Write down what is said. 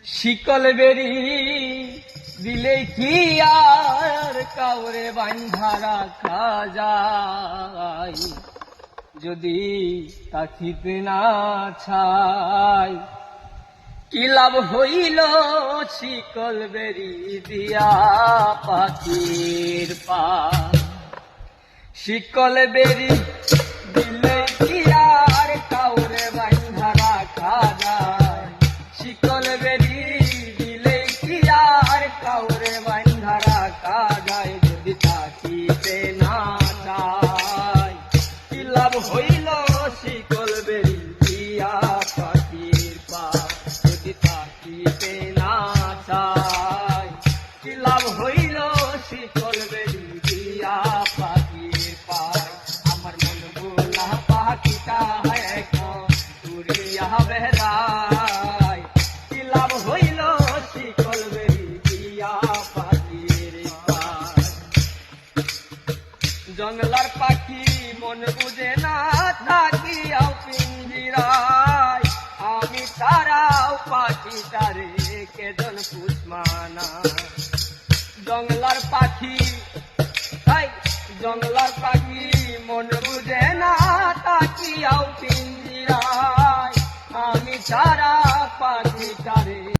শিকল বেরি দিলে কি আর কাউরে বান্ধা রাখা যায়, যদি তাকিতে না ছাই কি লাভ হইল শিকল বেরি দিয়া পাখির পা। শিকল বেরি দিলে কি আর কাউরে বান্ধা রাখা যায়, শিকল বেরি দিলে কি আর কাউরে বান্ধা রাখা যায়, যদি তাকিতে না চাই কি লাভ হইল শিকল বেরি দিয়া পাখির পা, যদি তাকিতে না চাই কি লাভ হইল শিকল বেরি দিয়া পাখির পা। আমার মন ভোলা পাখিটা এখন উড়িয়া বেড়ায়, কি লাভ হইল শিকল বেরি দিয়া পাখির পা। জঙ্গলার পাখি মন বুঝে না থাকিয়াও পিঞ্জিরায়, আমি তারাও পাখিটারে কেজন পুষমানা। জঙ্গলার পাখি জঙ্গলার পাখি মন বুঝে না তাকিয়াও পিঞ্জিরায়, আমি তারা পাখিটারে